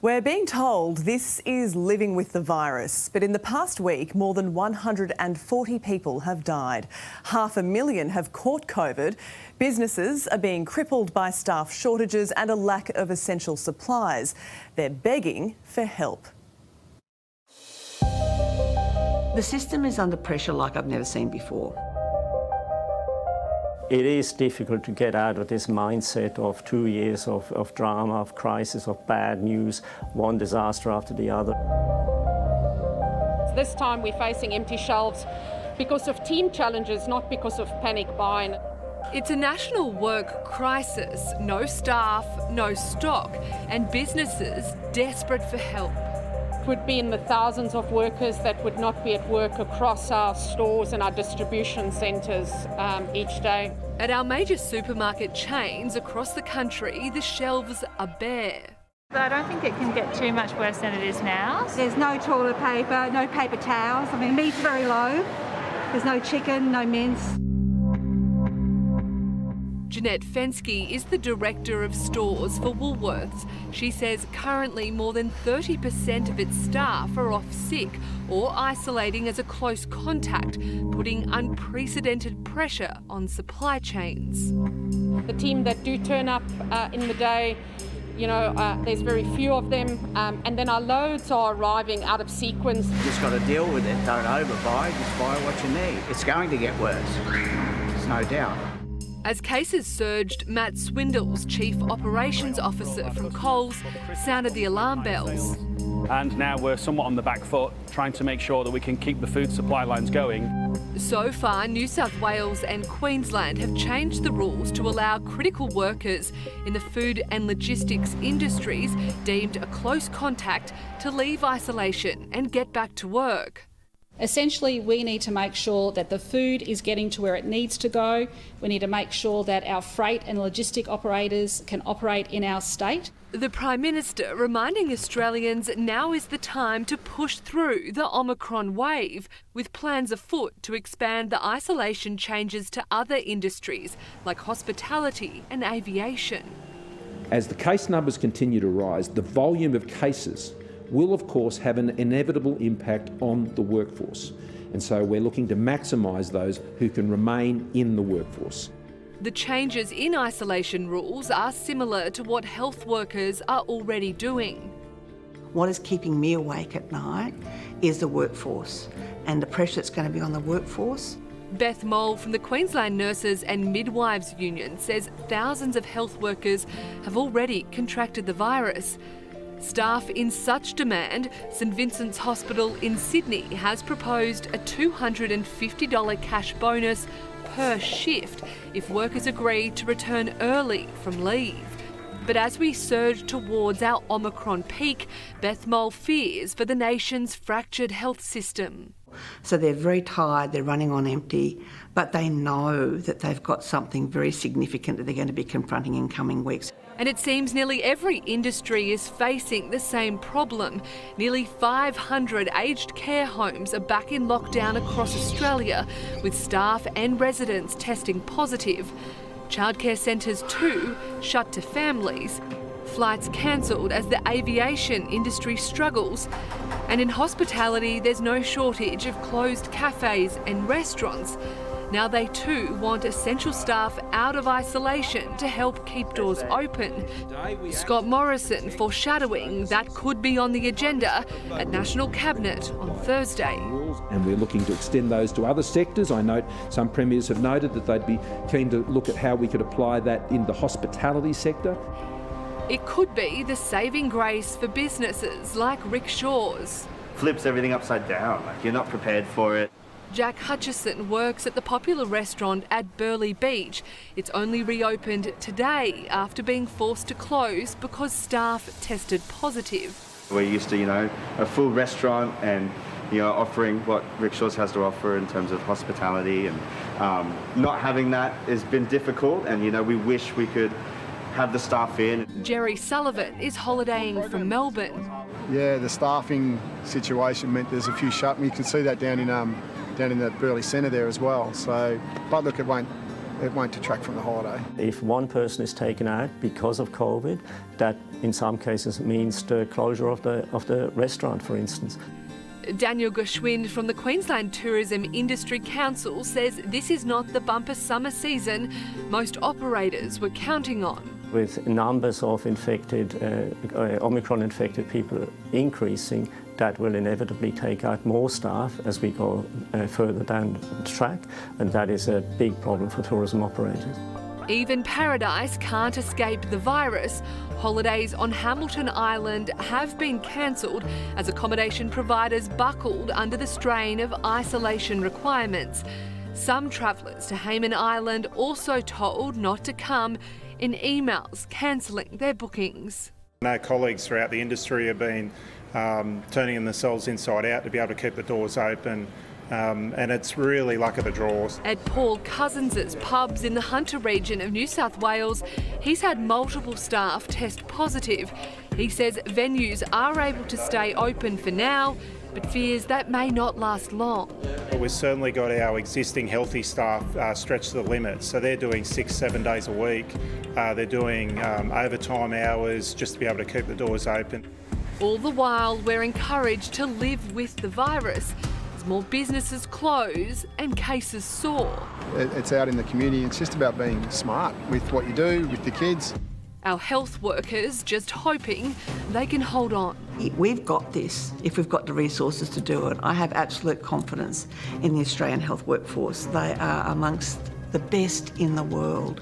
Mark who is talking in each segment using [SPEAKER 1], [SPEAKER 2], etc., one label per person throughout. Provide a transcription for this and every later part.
[SPEAKER 1] We're being told this is living with the virus, but in the past week, more than 140 people have died. 500,000 have caught COVID. Businesses are being crippled by staff shortages and a lack of essential supplies. They're begging for help.
[SPEAKER 2] The system is under pressure like I've never seen before.
[SPEAKER 3] It is difficult to get out of this mindset of 2 years of drama, of crisis, of bad news, one disaster after the other.
[SPEAKER 4] This time we're facing empty shelves because of team challenges, not because of panic buying.
[SPEAKER 5] It's a national work crisis, no staff, no stock, and businesses desperate for help.
[SPEAKER 4] Would be in the thousands of workers that would not be at work across our stores and our distribution centres each day.
[SPEAKER 5] At our major supermarket chains across the country, the shelves are bare.
[SPEAKER 6] I don't think it can get too much worse than it is now.
[SPEAKER 7] There's no toilet paper, no paper towels. I mean, meat's very low. There's no chicken, no mince.
[SPEAKER 5] Jeanette Fensky is the director of stores for Woolworths. She says currently more than 30% of its staff are off sick or isolating as a close contact, putting unprecedented pressure on supply chains.
[SPEAKER 4] The team that do turn up in the day, there's very few of them, and then our loads are arriving out of sequence.
[SPEAKER 8] You just got to deal with it. Don't overbuy, just buy what you need. It's going to get worse, there's no doubt.
[SPEAKER 5] As cases surged, Matt Swindle's Chief Operations Officer from Coles sounded the alarm bells.
[SPEAKER 9] And now we're somewhat on the back foot, trying to make sure that we can keep the food supply lines going.
[SPEAKER 5] So far, New South Wales and Queensland have changed the rules to allow critical workers in the food and logistics industries deemed a close contact to leave isolation and get back to work.
[SPEAKER 10] Essentially, we need to make sure that the food is getting to where it needs to go. We need to make sure that our freight and logistic operators can operate in our state.
[SPEAKER 5] The Prime Minister reminding Australians now is the time to push through the Omicron wave, with plans afoot to expand the isolation changes to other industries like hospitality and aviation.
[SPEAKER 11] As the case numbers continue to rise, the volume of cases will of course have an inevitable impact on the workforce. And so we're looking to maximise those who can remain in the workforce.
[SPEAKER 5] The changes in isolation rules are similar to what health workers are already doing.
[SPEAKER 2] What is keeping me awake at night is the workforce and the pressure that's going to be on the workforce.
[SPEAKER 5] Beth Mole from the Queensland Nurses and Midwives Union says thousands of health workers have already contracted the virus. Staff in such demand, St Vincent's Hospital in Sydney has proposed a $250 cash bonus per shift if workers agree to return early from leave. But as we surge towards our Omicron peak, Beth Mole fears for the nation's fractured health system.
[SPEAKER 2] So they're very tired, they're running on empty, but they know that they've got something very significant that they're going to be confronting in coming weeks.
[SPEAKER 5] And it seems nearly every industry is facing the same problem. Nearly 500 aged care homes are back in lockdown across Australia, with staff and residents testing positive. Childcare centres too shut to families. Flights cancelled as the aviation industry struggles. And in hospitality, there's no shortage of closed cafes and restaurants. Now they too want essential staff out of isolation to help keep doors open. Scott Morrison foreshadowing that could be on the agenda at National Cabinet on Thursday.
[SPEAKER 11] And we're looking to extend those to other sectors. I note some premiers have noted that they'd be keen to look at how we could apply that in the hospitality sector.
[SPEAKER 5] It could be the saving grace for businesses like rickshaws.
[SPEAKER 12] Flips everything upside down, like you're not prepared for it.
[SPEAKER 5] Jack Hutchison works at the popular restaurant at Burleigh Beach. It's only reopened today after being forced to close because staff tested positive.
[SPEAKER 12] We're used to, a full restaurant and, offering what Rickshaws has to offer in terms of hospitality, and not having that has been difficult, and, we wish we could have the staff in.
[SPEAKER 5] Jerry Sullivan is holidaying from Melbourne.
[SPEAKER 13] Yeah, the staffing situation meant there's a few shut. You can see that down in the Burleigh Centre there as well. So, but look, it won't it won't detract from the holiday.
[SPEAKER 3] If one person is taken out because of COVID, that in some cases means the closure of the restaurant, for instance.
[SPEAKER 5] Daniel Gershwind from the Queensland Tourism Industry Council says this is not the bumper summer season most operators were counting on.
[SPEAKER 3] With numbers of Omicron-infected people increasing, that will inevitably take out more staff as we go further down the track, and that is a big problem for tourism operators.
[SPEAKER 5] Even Paradise can't escape the virus. Holidays on Hamilton Island have been cancelled as accommodation providers buckled under the strain of isolation requirements. Some travellers to Hayman Island also told not to come in emails cancelling their bookings.
[SPEAKER 14] Our colleagues throughout the industry have been turning themselves inside out to be able to keep the doors open. And it's really luck of the draws.
[SPEAKER 5] At Paul Cousins' pubs in the Hunter region of New South Wales, he's had multiple staff test positive. He says venues are able to stay open for now, but fears that may not last long.
[SPEAKER 14] We've certainly got our existing healthy staff stretched to the limit, so they're doing 6-7 days a week. They're doing overtime hours just to be able to keep the doors open.
[SPEAKER 5] All the while, we're encouraged to live with the virus. More businesses close and cases soar.
[SPEAKER 13] It's out in the community. It's just about being smart with what you do, with the kids.
[SPEAKER 5] Our health workers just hoping they can hold on.
[SPEAKER 2] We've got this if we've got the resources to do it. I have absolute confidence in the Australian health workforce. They are amongst the best in the world.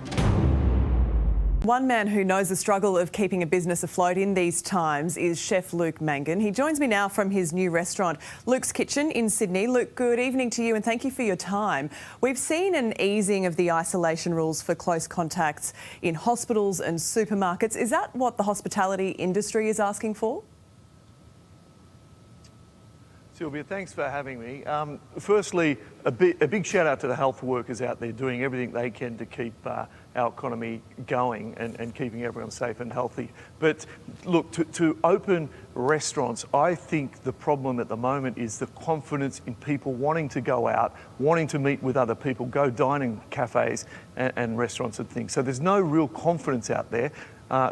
[SPEAKER 1] One man who knows the struggle of keeping a business afloat in these times is Chef Luke Mangan. He joins me now from his new restaurant, Luke's Kitchen in Sydney. Luke, good evening to you and thank you for your time. We've seen an easing of the isolation rules for close contacts in hospitals and supermarkets. Is that what the hospitality industry is asking for?
[SPEAKER 15] Sylvia, thanks for having me. Firstly, a big shout out to the health workers out there doing everything they can to keep our economy going and keeping everyone safe and healthy. But look, to open restaurants, I think the problem at the moment is the confidence in people wanting to go out, wanting to meet with other people, go dine in cafes and restaurants and things. So there's no real confidence out there.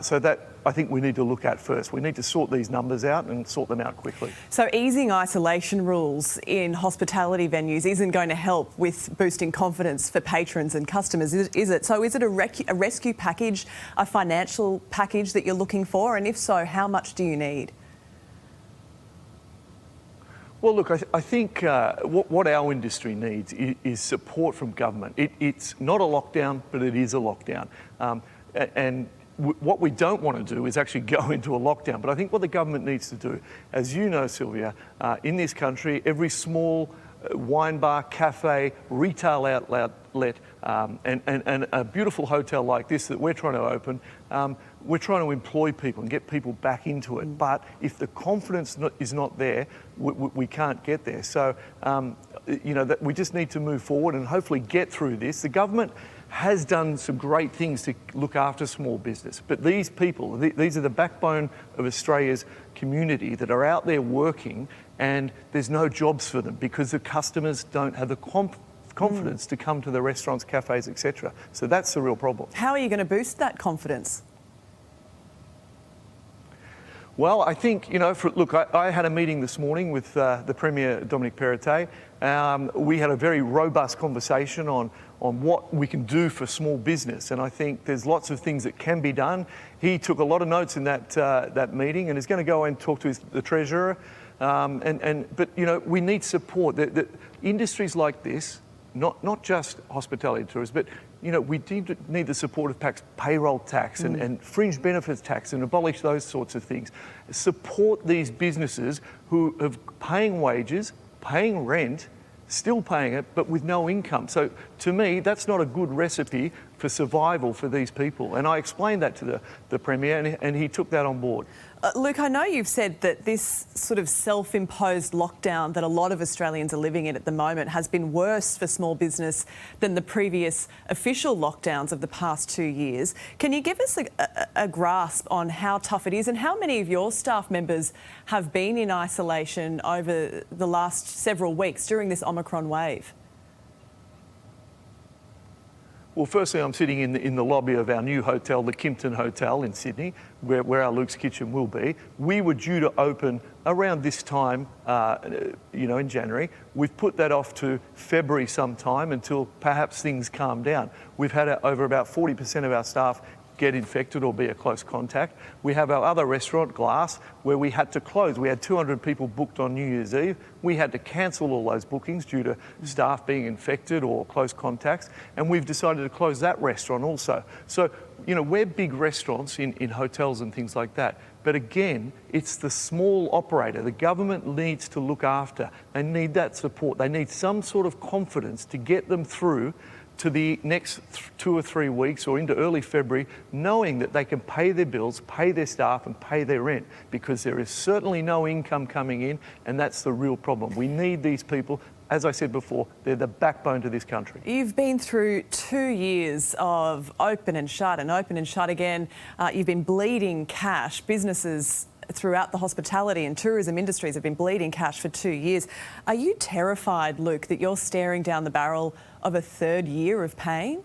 [SPEAKER 15] So that I think we need to look at first. We need to sort these numbers out and sort them out quickly.
[SPEAKER 1] So easing isolation rules in hospitality venues isn't going to help with boosting confidence for patrons and customers, is it? So is it a rescue package, a financial package that you're looking for? And if so, how much do you need?
[SPEAKER 15] Well, look, I think what our industry needs is support from government. It's not a lockdown, but it is a lockdown. And what we don't want to do is actually go into a lockdown. But I think what the government needs to do, as you know, Sylvia, in this country, every small wine bar, cafe, retail outlet, and a beautiful hotel like this that we're trying to open, we're trying to employ people and get people back into it. But if the confidence is not there, we can't get there. So, we just need to move forward and hopefully get through this. The government has done some great things to look after small business. But these people, these are the backbone of Australia's community that are out there working, and there's no jobs for them because the customers don't have the confidence to come to the restaurants, cafes, etc. So that's the real problem.
[SPEAKER 1] How are you going to boost that confidence?
[SPEAKER 15] Well, I think, look, I had a meeting this morning with the Premier, Dominic Perrottet. We had a very robust conversation on what we can do for small business, and I think there's lots of things that can be done. He took a lot of notes in that meeting and is going to go and talk to the Treasurer. But we need support. The industries like this, not just hospitality and tourism, but we need the support of payroll tax and fringe benefits tax and abolish those sorts of things. Support these businesses who are paying wages, paying rent, still paying it, but with no income. So to me, that's not a good recipe for survival for these people. And I explained that to the Premier and he took that on board.
[SPEAKER 1] Luke, I know you've said that this sort of self-imposed lockdown that a lot of Australians are living in at the moment has been worse for small business than the previous official lockdowns of the past 2 years. Can you give us a grasp on how tough it is and how many of your staff members have been in isolation over the last several weeks during this Omicron wave?
[SPEAKER 15] Well, firstly, I'm sitting in the lobby of our new hotel, the Kimpton Hotel in Sydney, where our Luke's Kitchen will be. We were due to open around this time, in January. We've put that off to February sometime until perhaps things calm down. We've had over about 40% of our staff get infected or be a close contact. We have our other restaurant, Glass, where we had to close. We had 200 people booked on New Year's Eve. We had to cancel all those bookings due to staff being infected or close contacts, and we've decided to close that restaurant also. So, we're big restaurants in hotels and things like that, but again, it's the small operator. The government needs to look after. They need that support. They need some sort of confidence to get them through to the next 2 or 3 weeks or into early February, knowing that they can pay their bills, pay their staff and pay their rent, because there is certainly no income coming in, and that's the real problem. We need these people. As I said before, they're the backbone to this country.
[SPEAKER 1] You've been through 2 years of open and shut again. You've been bleeding cash. Businesses throughout the hospitality and tourism industries have been bleeding cash for 2 years. Are you terrified, Luke, that you're staring down the barrel of a third year of pain?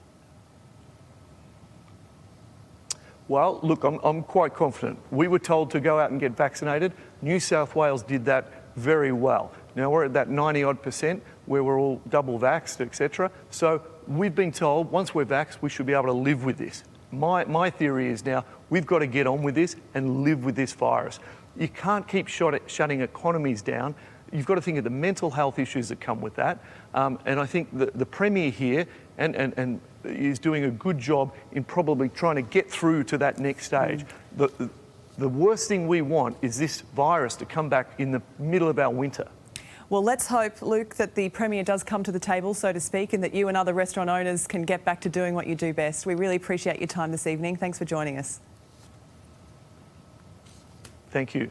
[SPEAKER 15] Well, look, I'm quite confident. We were told to go out and get vaccinated. New South Wales did that very well. Now we're at that 90-odd% where we're all double vaxxed, etc. So we've been told once we're vaxxed, we should be able to live with this. My theory is now we've got to get on with this and live with this virus. You can't keep shutting economies down. You've got to think of the mental health issues that come with that. And I think the Premier here and is doing a good job in probably trying to get through to that next stage. The worst thing we want is this virus to come back in the middle of our winter.
[SPEAKER 1] Well, let's hope, Luke, that the Premier does come to the table, so to speak, and that you and other restaurant owners can get back to doing what you do best. We really appreciate your time this evening. Thanks for joining us.
[SPEAKER 15] Thank you.